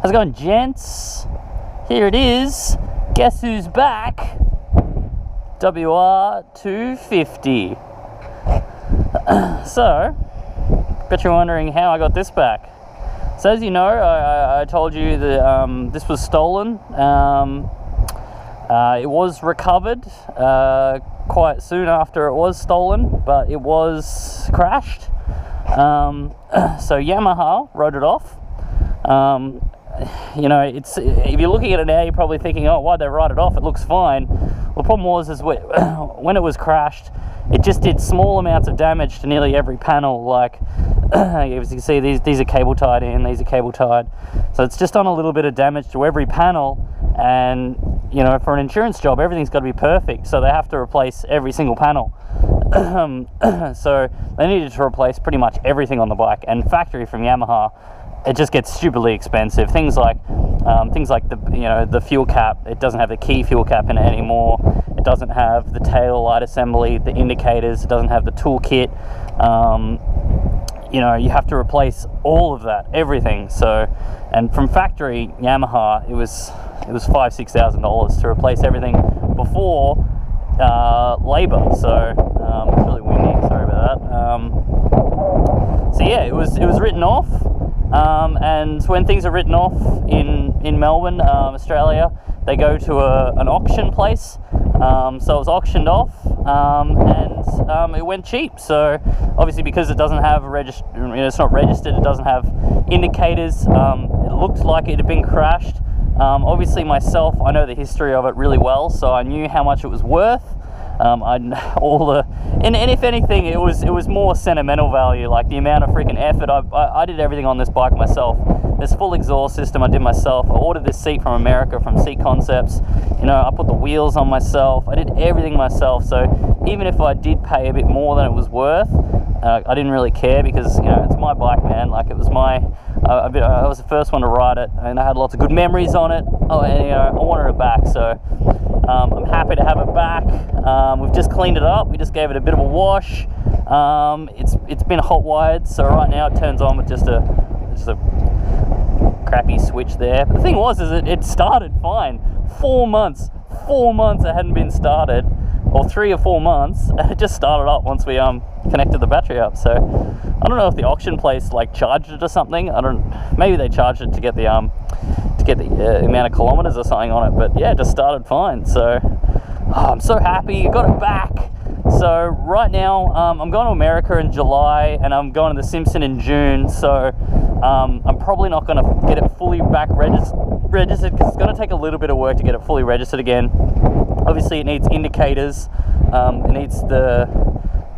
How's it going, gents? Here it is. Guess who's back? WR250. So, bet you're wondering how I got this back. So as you know, I told you that this was stolen. It was recovered quite soon after it was stolen, but it was crashed. So Yamaha wrote it off. You know, it's, if you're looking at it now, you're probably thinking, oh, why'd they write it off? It looks fine. Well, the problem was is when it was crashed, it just did small amounts of damage to nearly every panel. Like, as you can see, these are cable tied in, these are cable tied. So it's just done a little bit of damage to every panel. And, you know, for an insurance job, everything's got to be perfect. So they have to replace every single panel. So they needed to replace pretty much everything on the bike. And factory from Yamaha, it just gets stupidly expensive. Things like the, you know, the fuel cap. It doesn't have the key fuel cap in it anymore. It doesn't have the tail light assembly, the indicators. It doesn't have the toolkit. You know, you have to replace all of that, everything. So, and from factory Yamaha, it was $5,000-$6,000 to replace everything before labor. So it's really windy. Sorry about that. So yeah, it was written off. And when things are written off in Melbourne, Australia, they go to an auction place. So it was auctioned off, and it went cheap. So obviously, because it doesn't have it's not registered, it doesn't have indicators. It looked like it had been crashed. Obviously, myself, I know the history of it really well, so I knew how much it was worth. And if anything, it was more sentimental value, like the amount of freaking effort. I did everything on this bike myself. This full exhaust system I did myself. I ordered this seat from America, from Seat Concepts. You know, I put the wheels on myself. I did everything myself. So even if I did pay a bit more than it was worth, I didn't really care, because, you know, it's my bike, man. Like, it was my, I was the first one to ride it, and I had lots of good memories on it. Oh, and, you know, I wanted it back, so I'm happy to have it back. We've just cleaned it up. We just gave it a bit of a wash. It's been hot wired, so right now it turns on with just a crappy switch there. But the thing was, is it started fine. 4 months it hadn't been started, or 3 or 4 months, and it just started up once we connected the battery up. So I don't know if the auction place like charged it or something. Maybe they charged it to get the amount of kilometers or something on it. But yeah, it just started fine. So I'm so happy I got it back. So right now I'm going to America in July, and I'm going to the Simpson in June. So I'm probably not going to get it fully back registered, because it's going to take a little bit of work to get it fully registered again. Obviously, it needs indicators. It needs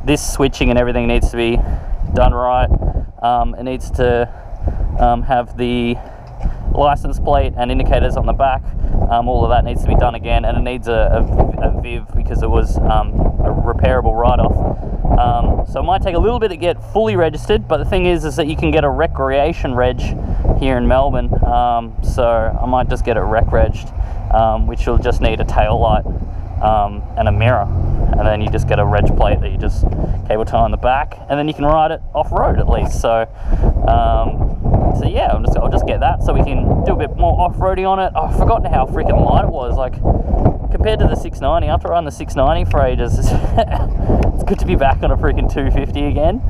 this switching and everything needs to be done right. It needs to have the license plate and indicators on the back. All of that needs to be done again, and it needs a VIV, because it was a repairable write-off. So it might take a little bit to get fully registered, but the thing is that you can get a recreation reg here in Melbourne. So I might just get it reg-regged, which will just need a tail light and a mirror, and then you just get a reg plate that you just cable tie on the back, and then you can ride it off-road at least. So so yeah, I'll just get that so we can do a bit more off-roading on it. I've forgotten how freaking light it was, like, compared to the 690. After riding the 690 for ages, it's good to be back on a freaking 250 again.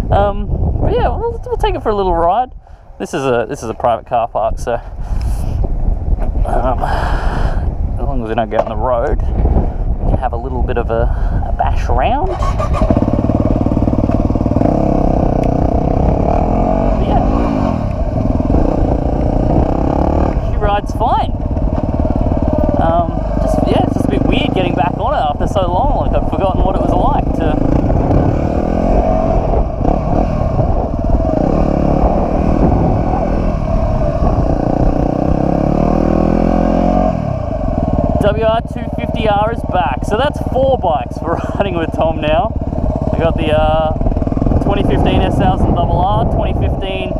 But yeah, we'll take it for a little ride. This is a private car park, so as long as we don't get on the road, we can have a little bit of a bash around. But yeah, she rides fine. It's just a bit weird getting back on it after so long. Like, I've forgotten what it was like to. WR250R is back. So that's 4 bikes for Riding with Tom now. I got the 2015 S1000RR, 2015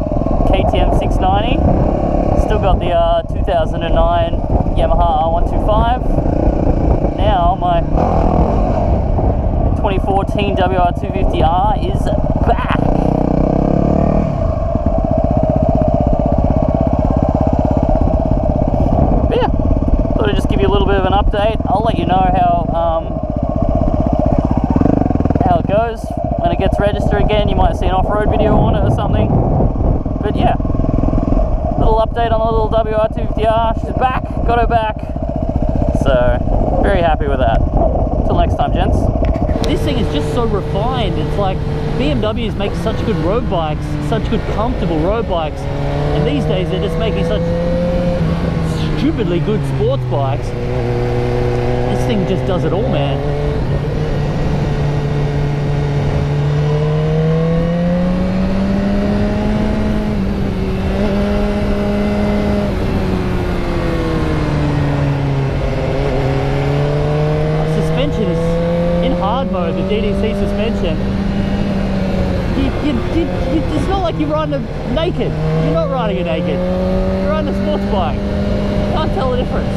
KTM 690. Still got the 2009 Yamaha R125. Now my 2014 WR250R is back. update. I'll let you know how it goes. When it gets registered again, you might see an off-road video on it or something. But yeah, little update on the little WR250R. She's back, got her back. So, very happy with that. Till next time, gents. This thing is just so refined. It's like BMWs make such good road bikes, such good comfortable road bikes, and these days they're just making such stupidly good sports bikes. This thing just does it all, man. Suspension is in hard mode, the DDC suspension. It's not like you're riding naked. You're not riding it naked. You're riding a sports bike. Can't tell the difference.